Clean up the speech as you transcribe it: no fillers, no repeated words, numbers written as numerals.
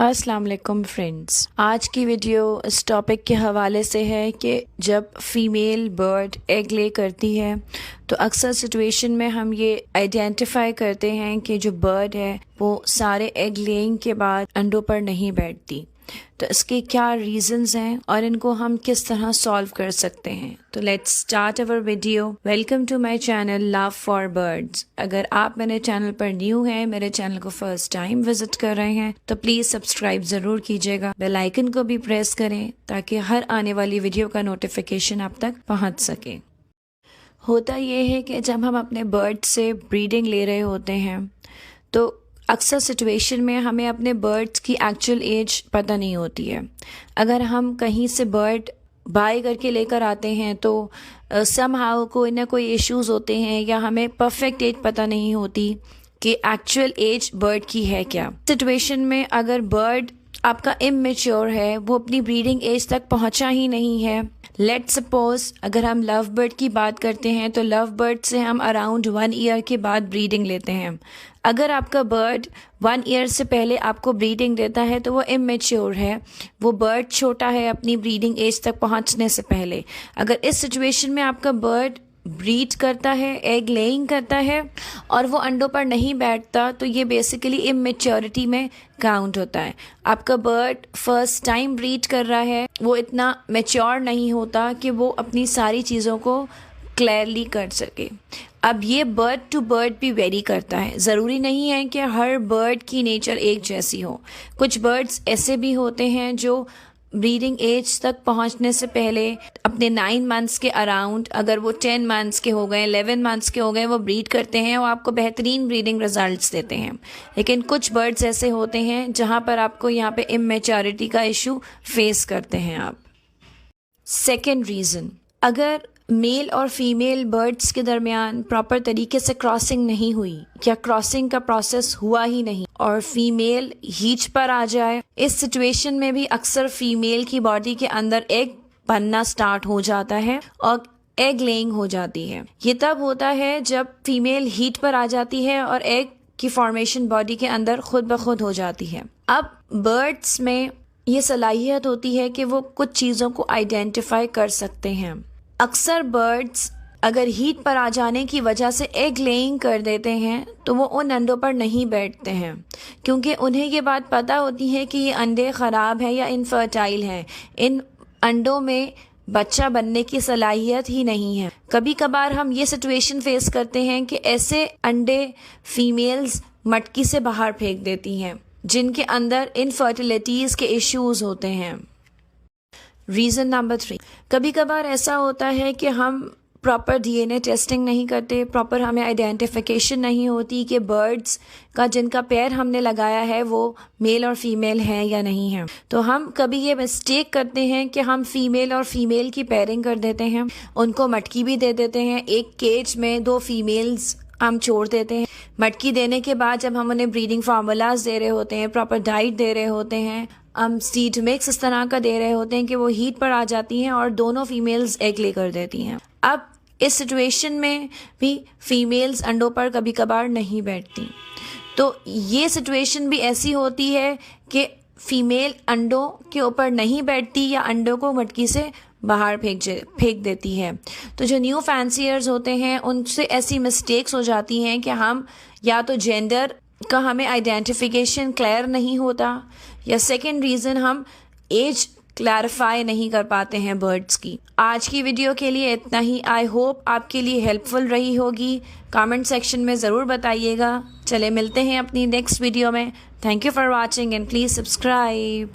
अस्सलाम वालेकुम फ्रेंड्स। आज की वीडियो इस टॉपिक के हवाले से है कि जब फीमेल बर्ड एग ले करती है तो अक्सर सिचुएशन में हम ये आइडेंटिफाई करते हैं कि जो बर्ड है वो सारे एग लेइंग के बाद अंडों पर नहीं बैठती। तो इसके क्या रीजंस हैं और इनको हम किस तरह सॉल्व कर सकते हैं। तो let's start our video. Welcome to my channel love for birds. अगर आप मेरे चैनल पर न्यू हैं, मेरे चैनल को फर्स्ट टाइम विजिट कर रहे हैं तो प्लीज सब्सक्राइब जरूर कीजिएगा। बेल आइकन को भी प्रेस करें ताकि हर आने वाली वीडियो का नोटिफिकेशन आप तक पहुंच सके। होता ये है कि जब हम अपने बर्ड से ब्रीडिंग ले रहे होते हैं तो अक्सर सिचुएशन में हमें अपने बर्ड्स की एक्चुअल एज पता नहीं होती है। अगर हम कहीं से बर्ड बाय करके लेकर आते हैं तो समहाउ कोई ना कोई इश्यूज होते हैं या हमें परफेक्ट एज पता नहीं होती कि एक्चुअल एज बर्ड की है क्या। सिचुएशन में अगर बर्ड आपका इमेच्योर है, वो अपनी ब्रीडिंग एज तक पहुंचा ही नहीं है। लेट्स सपोज अगर हम लव बर्ड की बात करते हैं तो लव बर्ड से हम अराउंड 1 ईयर के बाद ब्रीडिंग लेते हैं। अगर आपका बर्ड 1 ईयर से पहले आपको ब्रीडिंग देता है तो वो इमेच्योर है, वो बर्ड छोटा है अपनी ब्रीडिंग एज तक पहुंचने से पहले। अगर इस सिचुएशन में आपका बर्ड ब्रीड करता है, एग लेइंग करता है और वो अंडों पर नहीं बैठता तो ये बेसिकली इमेच्योरिटी में काउंट होता है। आपका बर्ड फर्स्ट टाइम ब्रीड कर रहा है, वो इतना मैच्योर नहीं होता कि वो अपनी सारी चीज़ों को क्लियरली कर सके। अब ये बर्ड टू बर्ड भी वेरी करता है। ज़रूरी नहीं है कि हर बर्ड की नेचर एक जैसी हो। कुछ बर्ड्स ऐसे भी होते हैं जो ब्रीडिंग एज तक पहुंचने से पहले अपने 9 मंथ्स के अराउंड, अगर वो 10 मंथ्स के हो गए, 11 मंथ्स के हो गए, वो ब्रीड करते हैं और आपको बेहतरीन ब्रीडिंग रिजल्ट्स देते हैं। लेकिन कुछ बर्ड्स ऐसे होते हैं जहां पर आपको यहाँ पे इमेच्योरिटी का इशू फेस करते हैं आप। सेकेंड रीज़न, अगर मेल और फीमेल बर्ड्स के दरमियान प्रॉपर तरीके से क्रॉसिंग नहीं हुई या क्रॉसिंग का प्रोसेस हुआ ही नहीं और फीमेल हीच पर आ जाए, इस सिचुएशन में भी अक्सर फीमेल की बॉडी के अंदर एग बनना स्टार्ट हो जाता है और एग लेइंग हो जाती है। ये तब होता है जब फीमेल हीट पर आ जाती है और एग की फॉर्मेशन बॉडी के अंदर खुद ब खुद हो जाती है। अब बर्ड्स में ये सलाहियत होती है कि वो कुछ चीज़ों को आइडेंटिफाई कर सकते हैं। अक्सर बर्ड्स अगर हीट पर आ जाने की वजह से एग लेइंग कर देते हैं तो वो उन अंडों पर नहीं बैठते हैं, क्योंकि उन्हें ये बात पता होती है कि ये अंडे ख़राब हैं या इनफर्टाइल हैं, इन अंडों में बच्चा बनने की सलाहियत ही नहीं है। कभी कभार हम ये सिचुएशन फेस करते हैं कि ऐसे अंडे फीमेल्स मटकी से बाहर फेंक देती हैं जिनके अंदर इनफर्टिलिटीज़ के इश्यूज होते हैं। रीज़न नंबर 3, कभी कभार ऐसा होता है कि हम प्रॉपर डीएनए टेस्टिंग नहीं करते, प्रॉपर हमें आइडेंटिफिकेशन नहीं होती कि बर्ड्स का जिनका पेयर हमने लगाया है वो मेल और फीमेल हैं या नहीं है। तो हम कभी ये मिस्टेक करते हैं कि हम फीमेल और फीमेल की पेयरिंग कर देते हैं, उनको मटकी भी दे देते हैं, एक केज में 2 फीमेल्स हम छोड़ देते हैं। मटकी देने के बाद जब हम उन्हें ब्रीडिंग फार्मूलाज दे रहे होते हैं, प्रॉपर डाइट दे रहे होते हैं, हम सीड मिक्स इस तरह का दे रहे होते हैं कि वो हीट पर आ जाती हैं और दोनों फीमेल्स एग ले कर देती हैं। अब इस सिचुएशन में भी फीमेल्स अंडों पर कभी कभार नहीं बैठती। तो ये सिचुएशन भी ऐसी होती है कि अंडों के ऊपर नहीं बैठती या अंडों को मटकी से बाहर फेंक देती है। तो जो न्यू फैंसियर्स होते हैं उनसे ऐसी मिस्टेक्स हो जाती हैं कि हम या तो जेंडर का हमें आइडेंटिफिकेशन क्लियर नहीं होता या सेकंड रीज़न हम एज क्लैरिफाई नहीं कर पाते हैं बर्ड्स की। आज की वीडियो के लिए इतना ही। आई होप आपके लिए हेल्पफुल रही होगी। कमेंट सेक्शन में ज़रूर बताइएगा। चले मिलते हैं अपनी नेक्स्ट वीडियो में। Thank you for watching and please subscribe.